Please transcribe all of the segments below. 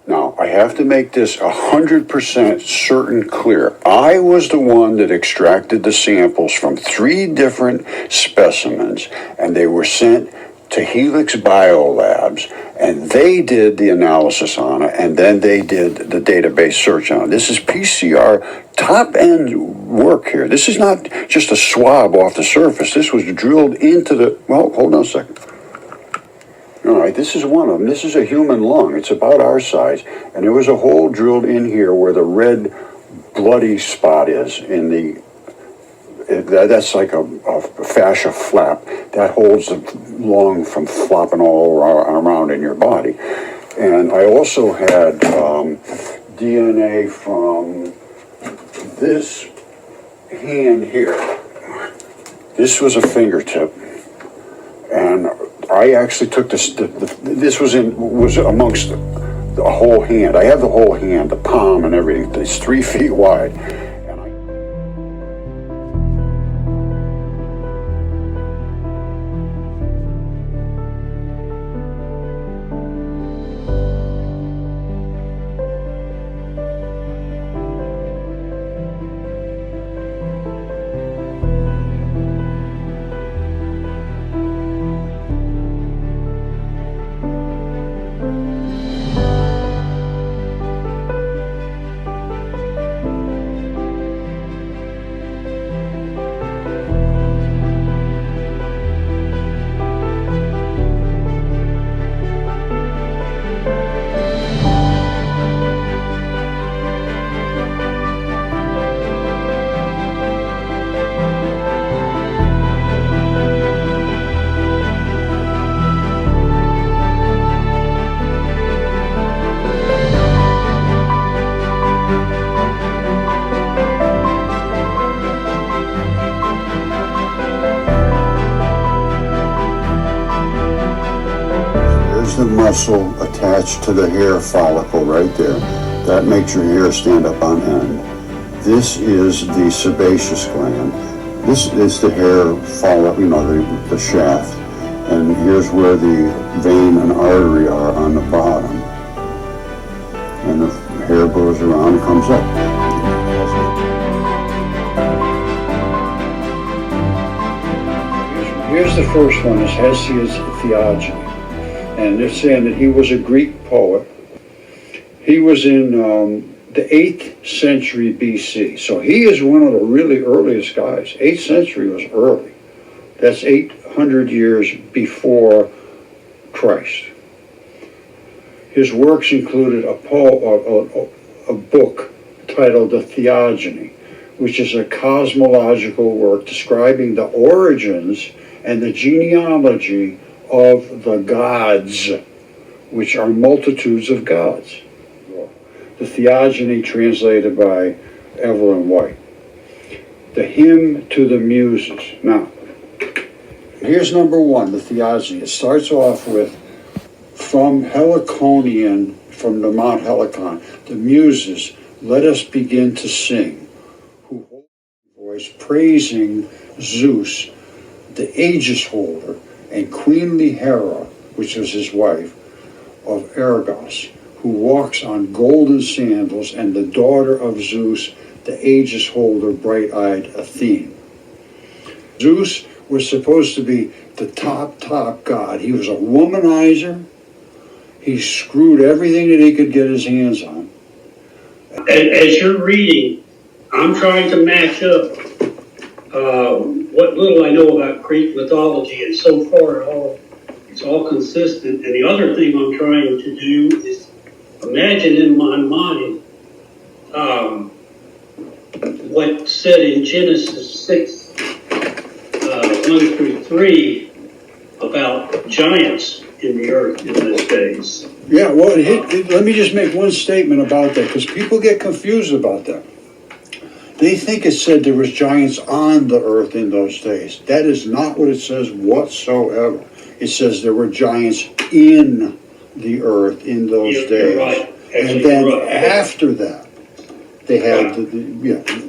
Now, I have to make this 100% certain clear. I was the one that extracted the samples from 3 different specimens, and they were sent to Helix Biolabs, and they did the analysis on it, and then they did the database search on it. This is PCR top-end work here. This is not just a swab off the surface. This was drilled into the, well, hold on a second. All right, this is one of them. This is a human lung. It's about our size. And there was a hole drilled in here where the red bloody spot is in the, that's like a fascia flap that holds the lung from flopping all around in your body. And I also had DNA from this hand here. This was a fingertip. And I actually took this. This was amongst the whole hand. I have the whole hand, the palm, and everything. It's 3 feet wide. And the muscle attached to the hair follicle right there. That makes your hair stand up on end. This is the sebaceous gland. This is the hair follicle, you know, the shaft. And here's where the vein and artery are on the bottom. And the hair goes around and comes up. Here's the first one, is Hesiod's Theogony. And they're saying that he was a Greek poet. He was in the 8th century BC. So he is one of the really earliest guys. 8th century was early. That's 800 years before Christ. His works included a book titled The Theogony, which is a cosmological work describing the origins and the genealogy of the gods, which are multitudes of gods. The Theogony, translated by Evelyn White. The Hymn to the Muses. Now, here's number 1, the Theogony. It starts off with, from Heliconian, from the Mount Helicon, the Muses, let us begin to sing, who hold a voice praising Zeus, the Aegis holder, and queenly Hera, which was his wife, of Argos, who walks on golden sandals, and the daughter of Zeus, the Aegis holder, bright-eyed Athene. Zeus was supposed to be the top god. He was a womanizer. He screwed everything that he could get his hands on. As you're reading, I'm trying to match up what little I know about Greek mythology, and so far it's all consistent. And the other thing I'm trying to do is imagine in my mind what's said in Genesis 6, 1 through 3 about giants in the earth in those days. Yeah, well, let me just make one statement about that, because people get confused about that. They think it said there was giants on the earth in those days. That is not what it says whatsoever. It says there were giants in the earth in those days. Right. And then after that, they had,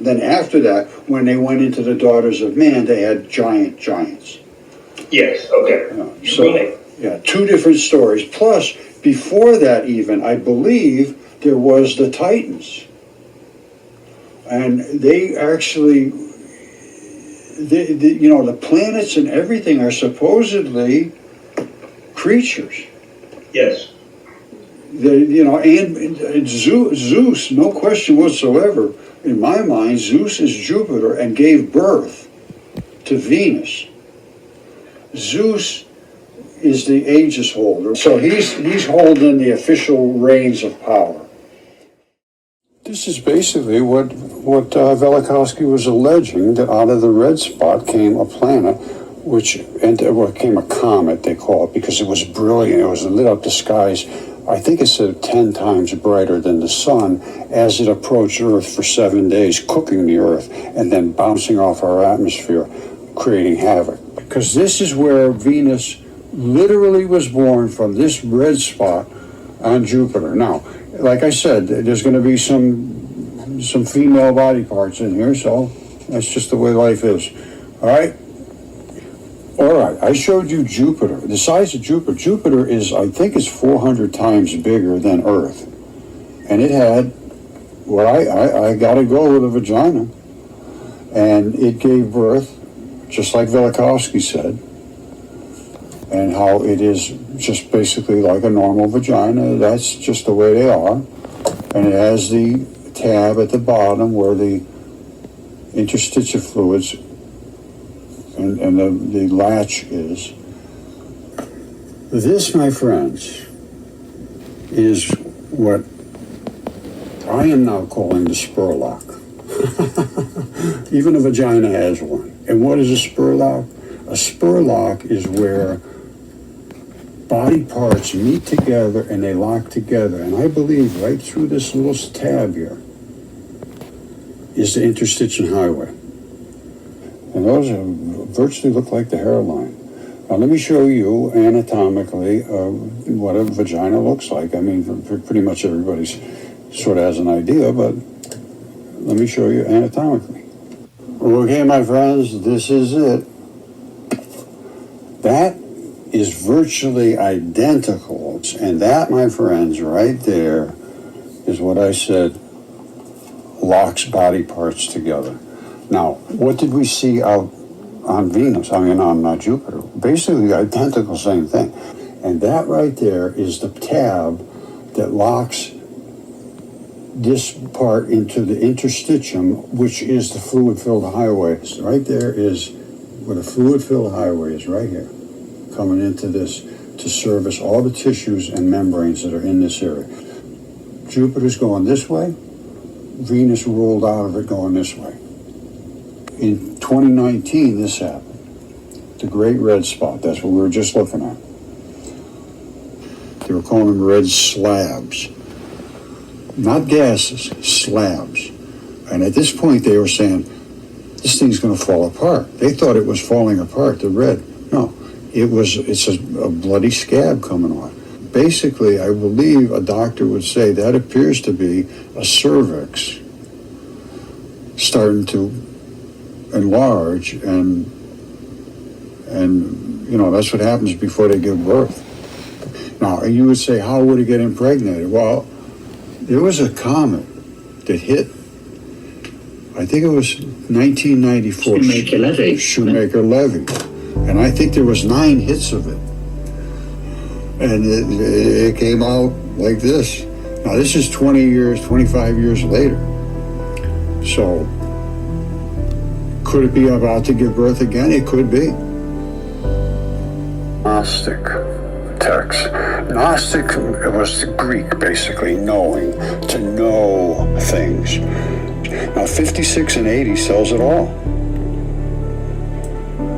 then after that, when they went into the daughters of man, they had giants. Yes, okay. So, right. yeah, 2 different stories. Plus, before that even, I believe there was the Titans. And they actually, the planets and everything are supposedly creatures. Yes. And Zeus, no question whatsoever, in my mind, Zeus is Jupiter and gave birth to Venus. Zeus is the Aegis holder, so he's holding the official reins of power. This is basically what Velikovsky was alleging, that out of the red spot came a planet, came a comet, they call it, because it was brilliant. It was lit up the skies. I think it said 10 times brighter than the sun as it approached Earth for 7 days, cooking the Earth, and then bouncing off our atmosphere, creating havoc. Because this is where Venus literally was born, from this red spot on Jupiter. Now, like I said, there's going to be some female body parts in here, so that's just the way life is. All right? All right, I showed you Jupiter. The size of Jupiter. Jupiter is, I think, is 400 times bigger than Earth. And it had, I got to go with a vagina. And it gave birth, just like Velikovsky said, and how it is just basically like a normal vagina. That's just the way they are. And it has the tab at the bottom where the interstitial fluids and the latch is. This, my friends, is what I am now calling the spurlock. Even a vagina has one. And what is a spurlock? A spurlock is where body parts meet together and they lock together. And I believe right through this little tab here is the interstitial highway. And those virtually look like the hairline. Now let me show you anatomically what a vagina looks like. I mean, pretty much everybody sort of has an idea, but let me show you anatomically. Okay, my friends, this is it. That is virtually identical. And that, my friends, right there is what I said locks body parts together. Now, what did we see out on Venus? I mean, on Jupiter. Basically, identical same thing. And that right there is the tab that locks this part into the interstitium, which is the fluid-filled highway. Right there is where the fluid-filled highway is, right here, coming into this to service all the tissues and membranes that are in this area. Jupiter's going this way. Venus rolled out of it going this way. In 2019, this happened. The Great Red Spot, that's what we were just looking at. They were calling them red slabs. Not gases, slabs. And at this point, they were saying, this thing's going to fall apart. They thought it was falling apart, the red. No, it's a bloody scab coming on. Basically, I believe a doctor would say that appears to be a cervix starting to enlarge, and that's what happens before they give birth. Now, you would say, how would it get impregnated? Well, there was a comet that hit, I think it was 1994. Shoemaker-Levy. And I think there was 9 hits of it. And it came out like this. Now, this is 20 years, 25 years later. So, could it be about to give birth again? It could be. Gnostic text. Gnostic was the Greek, basically, knowing, to know things. Now, 56 and 80 sells it all.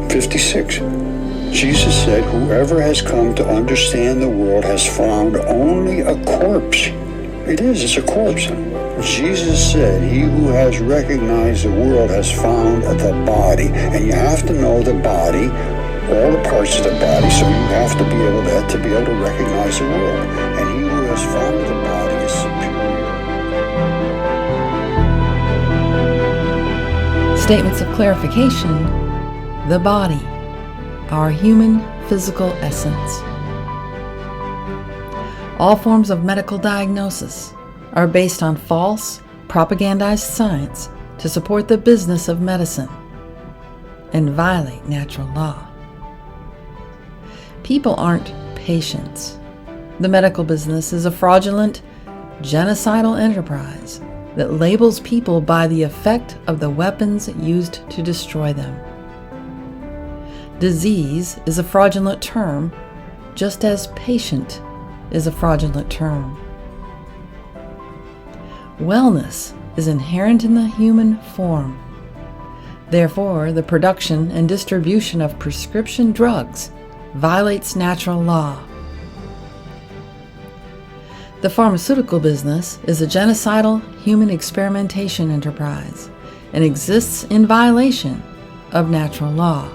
56. Jesus said, whoever has come to understand the world has found only a corpse. It's a corpse. Jesus said, he who has recognized the world has found the body. And you have to know the body, all the parts of the body, so you have to be able to recognize the world. And he who has found the body is superior. Statements of clarification. The body, our human physical essence. All forms of medical diagnosis are based on false, propagandized science to support the business of medicine and violate natural law. People aren't patients. The medical business is a fraudulent, genocidal enterprise that labels people by the effect of the weapons used to destroy them. Disease is a fraudulent term, just as patient is a fraudulent term. Wellness is inherent in the human form. Therefore, the production and distribution of prescription drugs violates natural law. The pharmaceutical business is a genocidal human experimentation enterprise and exists in violation of natural law.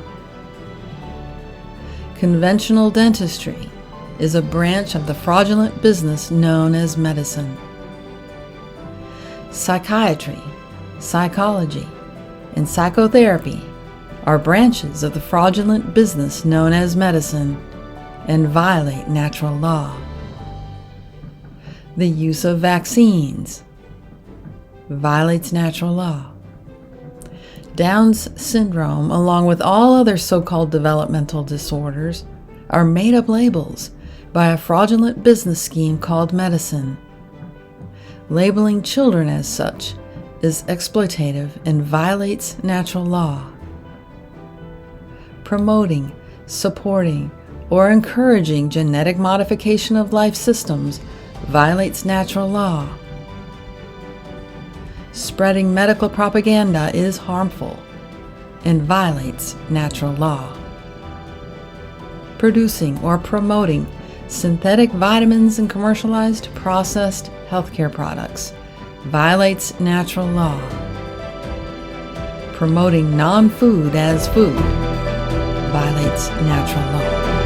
Conventional dentistry is a branch of the fraudulent business known as medicine. Psychiatry, psychology, and psychotherapy are branches of the fraudulent business known as medicine and violate natural law. The use of vaccines violates natural law. Down's syndrome, along with all other so-called developmental disorders, are made-up labels by a fraudulent business scheme called medicine. Labeling children as such is exploitative and violates natural law. Promoting, supporting, or encouraging genetic modification of life systems violates natural law. Spreading medical propaganda is harmful and violates natural law. Producing or promoting synthetic vitamins and commercialized processed healthcare products violates natural law. Promoting non-food as food violates natural law.